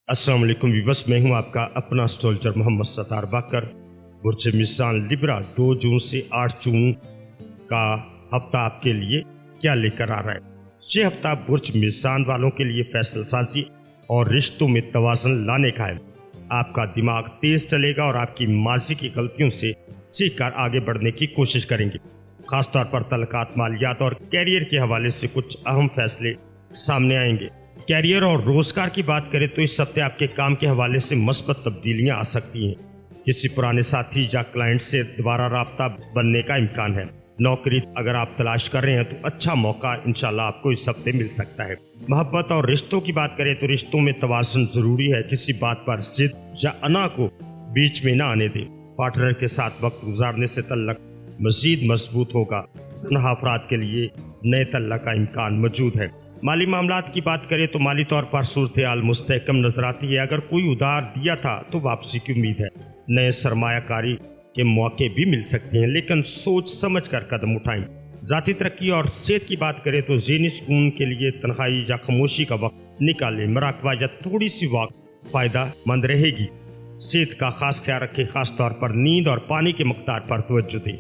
अस्सलाम वालेकुम व्यूअर्स, मैं हूं आपका अपना एस्ट्रोलॉजर मोहम्मद सत्तार बाकर। बुर्ज मिज़ान लिब्रा 2 जून से 8 जून का हफ्ता आपके लिए क्या लेकर आ रहा है। ये हफ्ता बुर्ज मिज़ान वालों के लिए फैसला साजी और रिश्तों में तवाज़ुन लाने का है। आपका दिमाग तेज चलेगा और आपकी माजी की गलतियों से सीख कर आगे बढ़ने की कोशिश करेंगे। खासतौर पर तलकात, मालियात और कैरियर के हवाले से कुछ अहम फैसले सामने आएंगे। कैरियर और रोजगार की बात करें तो इस हफ्ते आपके काम के हवाले से मस्बत तब्दीलियां आ सकती हैं। किसी पुराने साथी या क्लाइंट से दोबारा राब्ता बनने का इम्कान है। नौकरी अगर आप तलाश कर रहे हैं तो अच्छा मौका इंशाल्लाह आपको इस हफ्ते मिल सकता है। मोहब्बत और रिश्तों की बात करें तो रिश्तों में तवाज़ुन जरूरी है। किसी बात पर जिद या अना को बीच में ना आने दें। पार्टनर के साथ वक्त गुजारने से तल्लक मजीद मजबूत होगा। तन्हा अफराद के लिए नए तल्लक का इम्कान मौजूद है। माली मामलात की बात करें तो माली तौर पर सूरत हाल मुस्तहकम नजर आती है। अगर कोई उधार दिया था तो वापसी की उम्मीद है। नए सरमायाकारी के मौके भी मिल सकते हैं, लेकिन सोच समझ कर कदम उठाएं। ज़ाती तरक्की और सेहत की बात करें तो ज़हनी सुकून के लिए तन्हाई या खामोशी का वक्त निकालें। मराकबा या थोड़ी सी वॉक फ़ायदा मंद रहेगी। सेहत का खास ख्याल रखें, खास तौर पर नींद और पानी के मकदार पर तवज्जो दें।